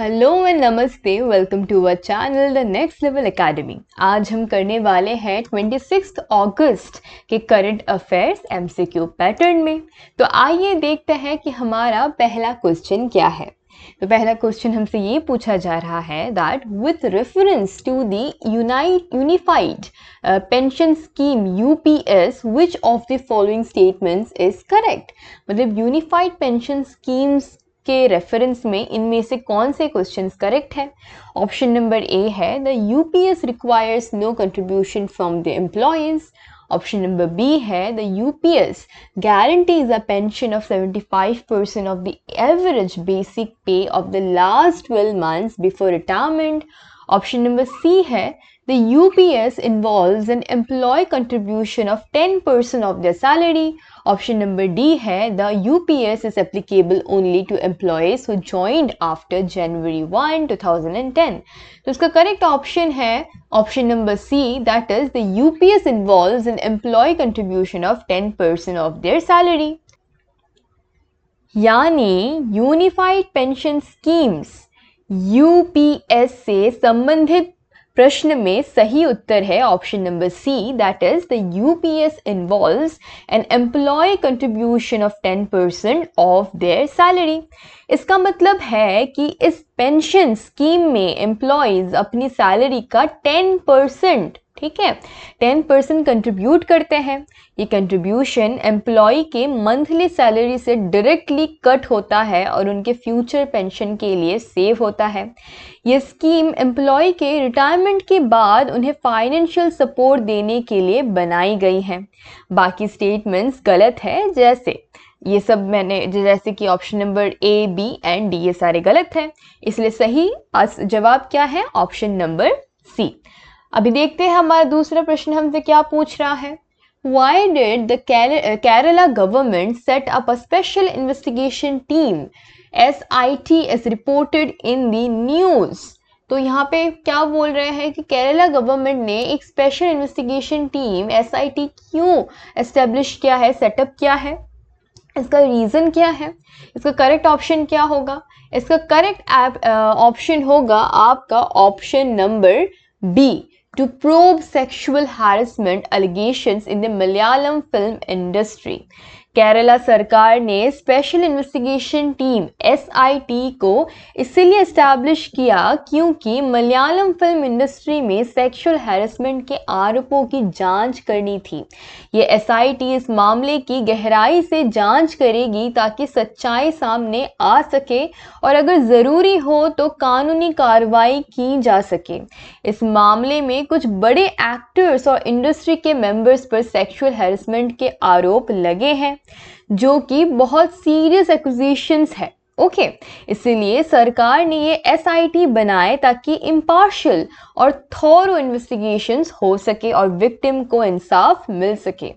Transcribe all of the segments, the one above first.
Hello and नमस्ते, welcome to our channel the next level academy. आज हम करने वाले हैं 26 अगस्त के करंट अफेयर्स एमसीक्यू पैटर्न में। तो आइए देखते हैं कि हमारा पहला क्वेश्चन क्या है। तो पहला क्वेश्चन हमसे ये पूछा जा रहा है that with reference to the unified pension scheme UPS which of the following statements is correct. मतलब यूनिफाइड पेंशन स्कीम्स के रेफरेंस में इनमें से कौन से क्वेश्चंस करेक्ट है। ऑप्शन नंबर ए है the UPS requires no contribution from the employees. Option number B है the UPS guarantees a pension of 75% of the average basic pay of the last 12 months before retirement. Option number C है the UPS involves an employee contribution of 10% of their salary. Option number D है the UPS is applicable only to employees who joined after January 1, 2010. तो इसका correct option है option number C, that is the UPS involves an employee contribution of 10% of their salary. यानी unified pension schemes UPS से संबंधित प्रश्न में सही उत्तर है option number C, that is the UPS involves an employ contribution of 10% of their salary. इसका मतलब है कि इस पेंशन स्कीम में एम्प्लॉयज अपनी सैलरी का 10%, ठीक है, 10% कंट्रीब्यूट करते हैं। ये कंट्रीब्यूशन एम्प्लॉय के मंथली सैलरी से डायरेक्टली कट होता है और उनके फ्यूचर पेंशन के लिए सेव होता है। ये स्कीम एम्प्लॉय के रिटायरमेंट के बाद उन्हें फाइनेंशियल सपोर्ट देने के लिए बनाई गई है। बाकी स्टेटमेंट्स गलत है, जैसे ये सब मैंने जैसे कि option number A, B and D ये सारे गलत हैं, इसलिए सही जवाब क्या है ऑप्शन नंबर सी। अभी देखते हैं हमारा दूसरा प्रश्न हमसे क्या पूछ रहा है। Why did the Kerala government set up a special investigation team SIT as reported in the news? तो यहाँ पे क्या बोल रहे हैं कि केरला गवर्नमेंट ने एक स्पेशल इन्वेस्टिगेशन टीम SIT क्यों एस्टेब्लिश किया है, सेटअप किया है, इसका रीज़न क्या है, इसका करेक्ट ऑप्शन क्या होगा। इसका करेक्ट ऑप्शन होगा आपका option number B, to probe sexual harassment allegations in the Malayalam film industry. Kerala सरकार ने स्पेशल इन्वेस्टिगेशन टीम SIT को इसीलिए एस्टैब्लिश किया क्योंकि मलयालम फिल्म इंडस्ट्री में सेक्सुअल हैरेसमेंट के आरोपों की जांच करनी थी। ये SIT इस मामले की गहराई से जांच करेगी ताकि सच्चाई सामने आ सके और अगर ज़रूरी हो तो कानूनी कार्रवाई की जा सके। इस मामले में कुछ बड़े एक्टर्स और इंडस्ट्री के मेंबर्स पर सेक्सुअल हैरेसमेंट के आरोप लगे हैं जो कि बहुत सीरियस एक्यूजेशंस है। ओके, इसीलिए सरकार ने ये SIT बनाए ताकि इम्पार्शियल और थॉरो इन्वेस्टिगेशंस हो सके और विक्टिम को इंसाफ मिल सके।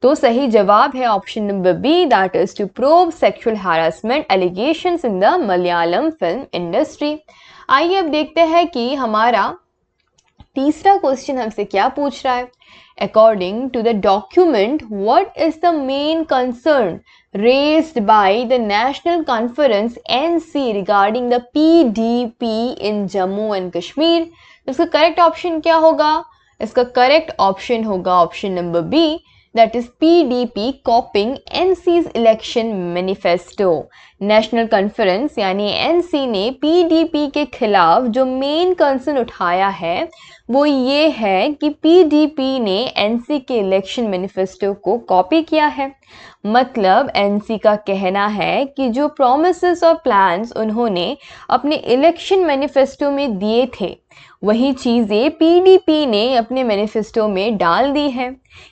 तो सही जवाब है option number B, that is to probe sexual harassment allegations in the Malayalam film industry. आइए अब देखते हैं कि हमारा तीसरा क्वेश्चन हमसे क्या पूछ रहा है। According to the document, what is the main concern raised by the National Conference NC regarding the PDP in Jammu and Kashmir? तो इसका करेक्ट ऑप्शन क्या होगा। इसका करेक्ट ऑप्शन होगा option number B, that is PDP copying NC's election manifesto. National conference यानी NC ने PDP के खिलाफ जो मेन कंसर्न उठाया है वो ये है कि PDP ने NC के इलेक्शन मैनिफेस्टो को कॉपी किया है। मतलब NC का कहना है कि जो प्रॉमिसेस और प्लान्स उन्होंने अपने इलेक्शन मैनिफेस्टो में दिए थे वही चीज़ें PDP ने अपने मैनिफेस्टो में डाल दी हैं।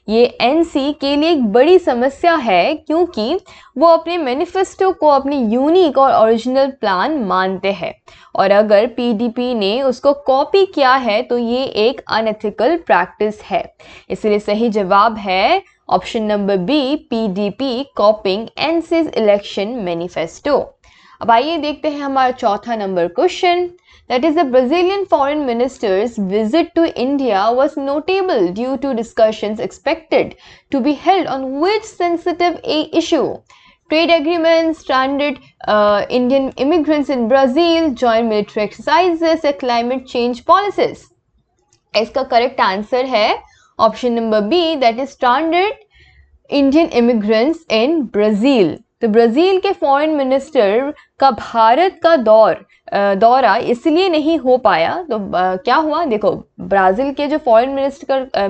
ये NC के लिए एक बड़ी समस्या है क्योंकि वो अपने मैनिफेस्टो को अपनी यूनिक और ओरिजिनल प्लान मानते हैं और अगर PDP ने उसको कॉपी किया है तो ये एक अनएथिकल प्रैक्टिस है। इसलिए सही जवाब है option number B, PDP copying NC's election manifesto. अब आइए देखते हैं हमारा चौथा number question. That is, the Brazilian foreign minister's visit to India was notable due to discussions expected to be held on which sensitive issue? trade agreements, stranded Indian immigrants in Brazil, joint military exercises, या climate change policies? इसका correct answer है option number B, that is stranded Indian immigrants in Brazil. तो Brazil के foreign minister का भारत का दौरा इसलिए नहीं हो पाया। तो क्या हुआ, देखो ब्राज़ील के जो फॉरेन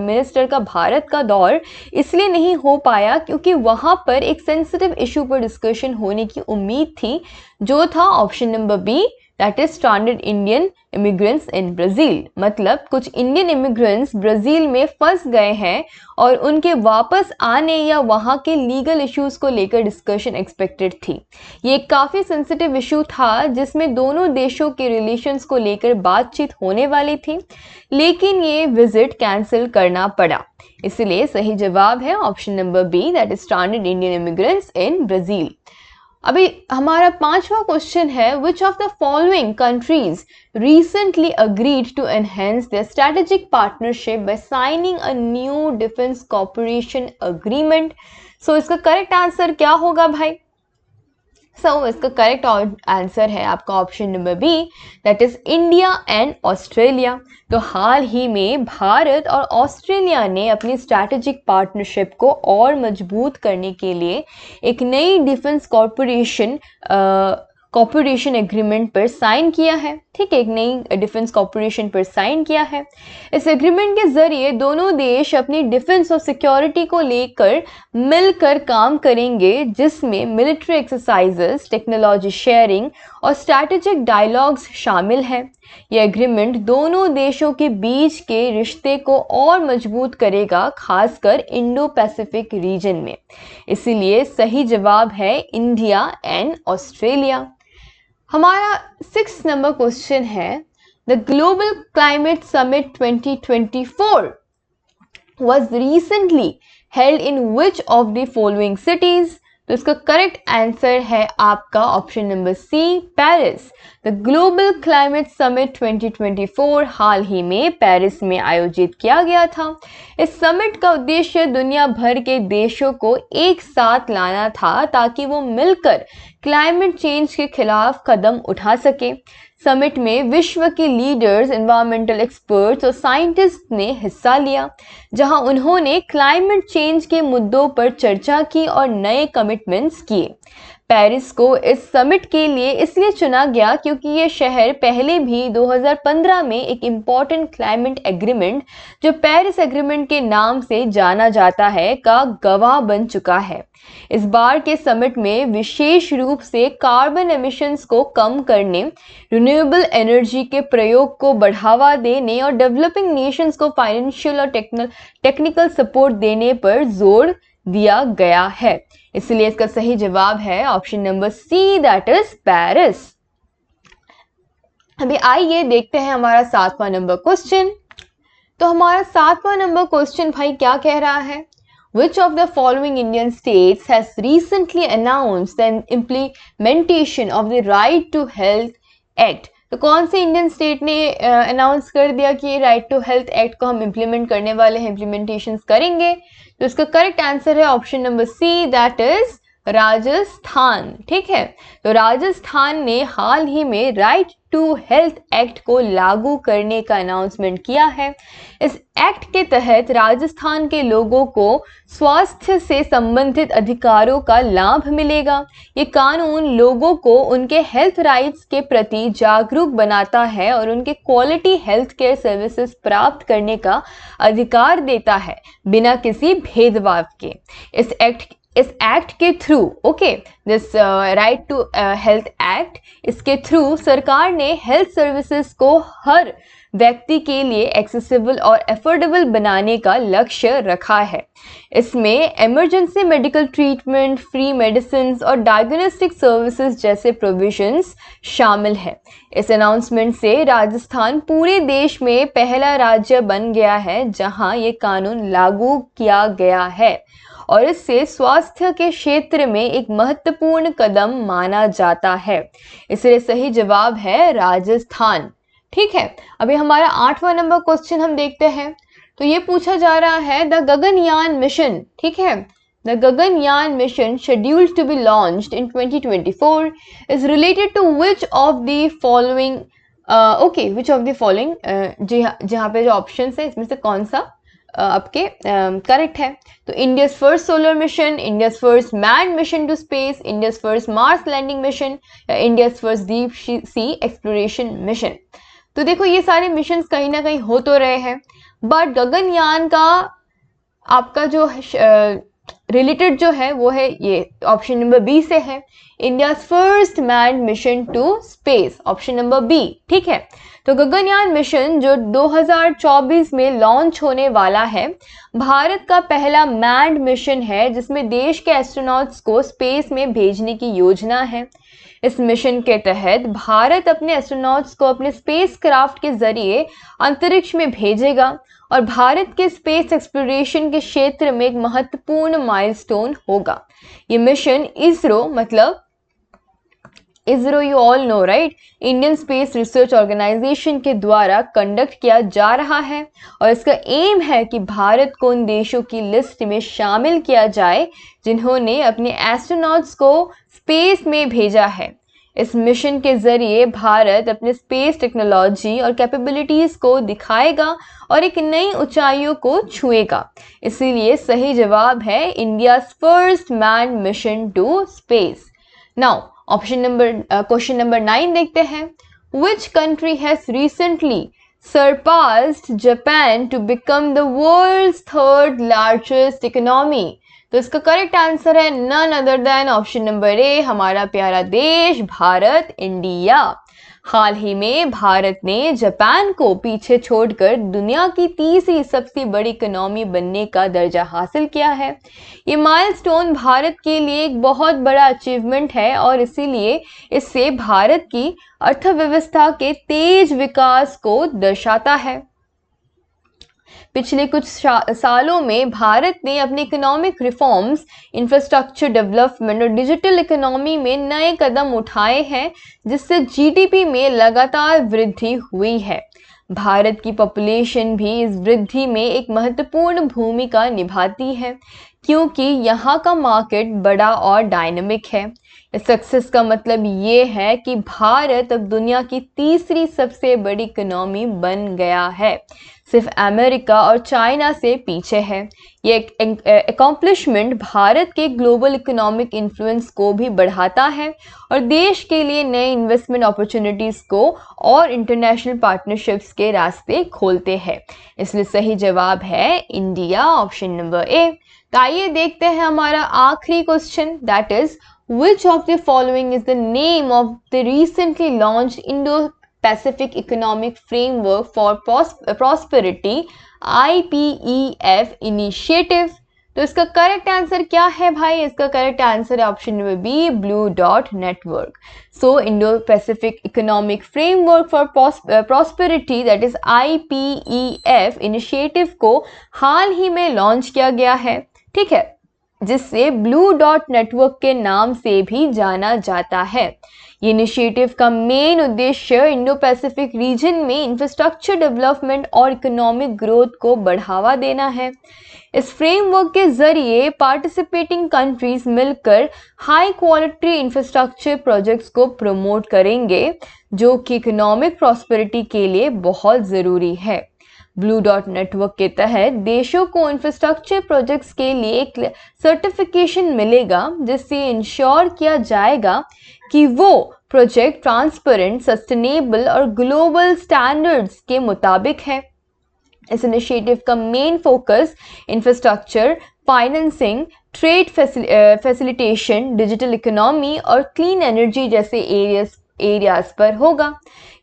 मिनिस्टर का भारत का दौर इसलिए नहीं हो पाया क्योंकि वहाँ पर एक सेंसिटिव इशू पर डिस्कशन होने की उम्मीद थी, जो था option number B, that is stranded Indian immigrants in Brazil. मतलब कुछ इंडियन इमिग्रेंट्स ब्राज़ील में फंस गए हैं और उनके वापस आने या वहाँ के लीगल इश्यूज को लेकर डिस्कशन एक्सपेक्टेड थी। ये काफ़ी सेंसिटिव इशू था जिसमें दोनों देशों के रिलेशंस को लेकर बातचीत होने वाली थी, लेकिन ये विजिट कैंसिल करना पड़ा। इसलिए सही जवाब है option number B, that is stranded Indian immigrants in Brazil. अभी हमारा 5वां क्वेश्चन है, which of the following countries recently agreed to enhance their strategic partnership by signing a new defense cooperation agreement? So इसका correct answer क्या होगा भाई? इसका correct answer है आपका option number B, that is India and Australia. तो हाल ही में भारत और ऑस्ट्रेलिया ने अपनी स्ट्रैटेजिक पार्टनरशिप को और मजबूत करने के लिए एक नई डिफेंस कॉर्पोरेशन एग्रीमेंट पर साइन किया है। ठीक है, एक नई डिफेंस कॉर्पोरेशन पर साइन किया है। इस एग्रीमेंट के जरिए दोनों देश अपनी डिफेंस और सिक्योरिटी को लेकर मिलकर काम करेंगे, जिसमें मिलिट्री एक्सरसाइजेस, टेक्नोलॉजी शेयरिंग और स्ट्रैटेजिक डायलॉग्स शामिल हैं। यह एग्रीमेंट दोनों देशों के बीच के रिश्ते को और मजबूत करेगा, खासकर इंडो पैसिफिक रीजन में। इसीलिए सही जवाब है इंडिया एंड ऑस्ट्रेलिया। हमारा 6 नंबर क्वेश्चन है, the global climate summit 2024 was recently held in which of the following cities? तो इसका करेक्ट आंसर है आपका option number C, Paris. The global climate summit 2024 हाल ही में पेरिस में आयोजित किया गया था। इस समिट का उद्देश्य दुनिया भर के देशों को एक साथ लाना था ताकि वो मिलकर क्लाइमेट चेंज के खिलाफ कदम उठा सके। समिट में विश्व के लीडर्स, एनवायरमेंटल एक्सपर्ट्स और साइंटिस्ट ने हिस्सा लिया, जहां उन्होंने क्लाइमेट चेंज के मुद्दों पर चर्चा की और नए कमिटमेंट्स किए। पेरिस को इस समिट के लिए इसलिए चुना गया क्योंकि ये शहर पहले भी 2015 में एक इम्पॉर्टेंट क्लाइमेट एग्रीमेंट, जो पेरिस एग्रीमेंट के नाम से जाना जाता है, का गवाह बन चुका है। इस बार के समिट में विशेष रूप से कार्बन एमिशंस को कम करने, रिन्यूएबल एनर्जी के प्रयोग को बढ़ावा देने और डेवलपिंग नेशंस को फाइनेंशियल और टेक्निकल सपोर्ट देने पर जोर दिया गया है। इसलिए इसका सही जवाब है option number C, that is Paris. अभी आइए देखते हैं हमारा 7वां नंबर क्वेश्चन। तो हमारा 7वां नंबर क्वेश्चन भाई क्या कह रहा है, Which of the following Indian states has recently announced the implementation of the Right to Health Act? तो कौन से इंडियन स्टेट ने अनाउंस कर दिया कि राइट टू हेल्थ एक्ट को हम इम्प्लीमेंट करने वाले हैं, इम्प्लीमेंटेशन करेंगे? तो इसका करेक्ट आंसर है option number C, that is Rajasthan. ठीक है, तो राजस्थान ने हाल ही में राइट टू हेल्थ एक्ट को लागू करने का अनाउंसमेंट किया है। इस एक्ट के तहत राजस्थान के लोगों को स्वास्थ्य से संबंधित अधिकारों का लाभ मिलेगा। ये कानून लोगों को उनके हेल्थ राइट्स के प्रति जागरूक बनाता है और उनके क्वालिटी हेल्थ केयर सर्विसेज प्राप्त करने का अधिकार देता है, बिना किसी भेदभाव के। इस एक्ट के through this right to health act, इसके थ्रू सरकार ने हेल्थ सर्विसेज को हर व्यक्ति के लिए एक्सेसिबल और एफोर्डेबल बनाने का लक्ष्य रखा है। इसमें emergency medical treatment, free medicine और डायग्नोस्टिक सर्विसेज जैसे प्रोविजंस शामिल है। इस अनाउंसमेंट से राजस्थान पूरे देश में पहला राज्य बन गया है जहां ये कानून लागू किया गया है और इससे स्वास्थ्य के क्षेत्र में एक महत्वपूर्ण कदम माना जाता है। इसलिए सही जवाब है राजस्थान। ठीक है, अभी हमारा 8वां नंबर क्वेश्चन हम देखते हैं। तो ये पूछा जा रहा है, द गगनयान मिशन, ठीक है, the Gaganyaan mission scheduled to be launched in 2024 is related to which of the following which of the following जहाँ पे जो ऑप्शंस है इसमें से कौन सा आपके करेक्ट है? तो India's first solar mission, India's first man mission to space, India's first Mars landing mission या India's first deep sea exploration mission. तो देखो ये सारे मिशन कहीं ना कहीं हो तो रहे हैं, बट गगनयान का आपका जो रिलेटेड जो है वो है ये ऑप्शन नंबर बी से है, India's first man mission to space, option number B. ठीक है, तो गगनयान मिशन जो 2024 में लॉन्च होने वाला है, भारत का पहला मैन्ड मिशन है जिसमें देश के एस्ट्रोनॉट्स को स्पेस में भेजने की योजना है। इस मिशन के तहत भारत अपने एस्ट्रोनॉट्स को अपने स्पेस क्राफ्ट के जरिए अंतरिक्ष में भेजेगा और भारत के स्पेस एक्सप्लोरेशन के क्षेत्र में एक महत्वपूर्ण माइलस्टोन होगा। ये mission ISRO you all know right, Indian space research organisation के द्वारा कंडक्ट किया जा रहा है और इसका एम है कि भारत को उन देशों की लिस्ट में शामिल किया जाए जिन्होंने अपने एस्ट्रोनॉट्स को स्पेस में भेजा है। इस मिशन के जरिए भारत अपने स्पेस टेक्नोलॉजी और कैपेबिलिटीज को दिखाएगा और एक नई ऊंचाइयों को छुएगा। इसीलिए सही जवाब है India's first man mission to space. Now question number 9 देखते हैं। Which country has recently surpassed Japan to become the world's third largest economy? तो इसका करेक्ट आंसर है none other than option number A, हमारा प्यारा देश भारत, इंडिया। हाल ही में भारत ने जापान को पीछे छोड़कर दुनिया की तीसरी सबसे बड़ी इकोनॉमी बनने का दर्जा हासिल किया है। ये माइलस्टोन भारत के लिए एक बहुत बड़ा अचीवमेंट है और इसीलिए इससे भारत की अर्थव्यवस्था के तेज विकास को दर्शाता है। पिछले कुछ सालों में भारत ने अपने इकोनॉमिक रिफॉर्म्स, इंफ्रास्ट्रक्चर डेवलपमेंट और डिजिटल इकोनॉमी में नए कदम उठाए हैं जिससे जीडीपी में लगातार वृद्धि हुई है। भारत की पॉपुलेशन भी इस वृद्धि में एक महत्वपूर्ण भूमिका निभाती है क्योंकि यहाँ का मार्केट बड़ा और डायनामिक है। इस सक्सेस का मतलब ये है कि भारत अब दुनिया की तीसरी सबसे बड़ी इकोनॉमी बन गया है, सिर्फ अमेरिका और चाइना से पीछे है। ये अकॉम्प्लिशमेंट भारत के ग्लोबल इकोनॉमिक इन्फ्लुएंस को भी बढ़ाता है और देश के लिए नए इन्वेस्टमेंट अपॉर्चुनिटीज़ को और इंटरनेशनल पार्टनरशिप्स के रास्ते खोलते हैं। इसलिए सही जवाब है इंडिया, ऑप्शन नंबर ए। तो आइए देखते हैं हमारा आखिरी question, that is which of the following is the name of the recently launched Indo-Pacific Economic Framework for Prosperity IPEF initiative? तो इसका करेक्ट आंसर क्या है भाई? इसका करेक्ट आंसर है option number B, blue dot network. So Indo Pacific economic framework for prosperity that is IPEF initiative को हाल ही में लॉन्च किया गया है, ठीक है, जिससे ब्लू डॉट नेटवर्क के नाम से भी जाना जाता है। ये इनिशिएटिव का मेन उद्देश्य इंडो पैसिफिक रीजन में इंफ्रास्ट्रक्चर डेवलपमेंट और इकोनॉमिक ग्रोथ को बढ़ावा देना है। इस फ्रेमवर्क के जरिए पार्टिसिपेटिंग कंट्रीज मिलकर हाई क्वालिटी इंफ्रास्ट्रक्चर प्रोजेक्ट्स को प्रमोट करेंगे जो कि इकोनॉमिक प्रॉस्पेरिटी के लिए बहुत ज़रूरी है। ब्लू डॉट नेटवर्क के तहत देशों को इंफ्रास्ट्रक्चर प्रोजेक्ट्स के लिए एक सर्टिफिकेशन मिलेगा जिससे इंश्योर किया जाएगा कि वो प्रोजेक्ट ट्रांसपेरेंट, सस्टेनेबल और ग्लोबल स्टैंडर्ड्स के मुताबिक है। इस इनिशिएटिव का main focus infrastructure, financing, trade facilitation, digital economy और क्लीन एनर्जी जैसे एरियाज पर होगा।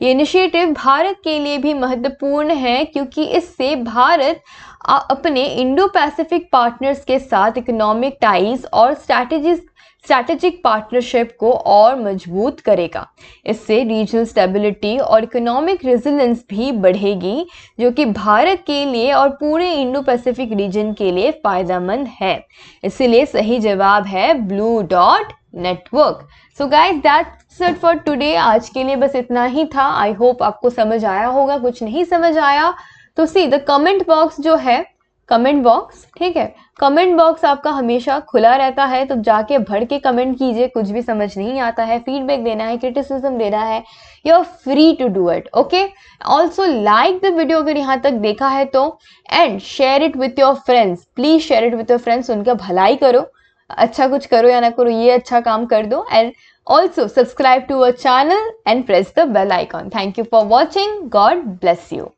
ये इनिशिएटिव भारत के लिए भी महत्वपूर्ण है क्योंकि इससे भारत अपने इंडो पैसिफिक पार्टनर्स के साथ इकोनॉमिक टाइज और स्ट्रैटेजिक पार्टनरशिप को और मजबूत करेगा। इससे रीजनल स्टेबिलिटी और इकोनॉमिक रेजिलियंस भी बढ़ेगी जो कि भारत के लिए और पूरे इंडो पैसिफिक रीजन के लिए फ़ायदेमंद है। इसीलिए सही जवाब है blue dot network. So guys that's it for today. आज के लिए बस इतना ही था। आई होप आपको समझ आया होगा। कुछ नहीं समझ आया तो सी द कमेंट बॉक्स जो है कमेंट बॉक्स, ठीक है, कमेंट बॉक्स आपका हमेशा खुला रहता है, तो जाके भर के कमेंट कीजिए, कुछ भी समझ नहीं आता है, फीडबैक देना है, क्रिटिसिज्म देना है, you are free to do it, okay. Also like the video अगर यहाँ तक देखा है तो, and share it with your friends, please share it with your friends, उनका भलाई करो, अच्छा कुछ करो या ना करो, ये अच्छा काम कर दो। And also subscribe to our channel and press the bell icon. Thank you for watching, God bless you.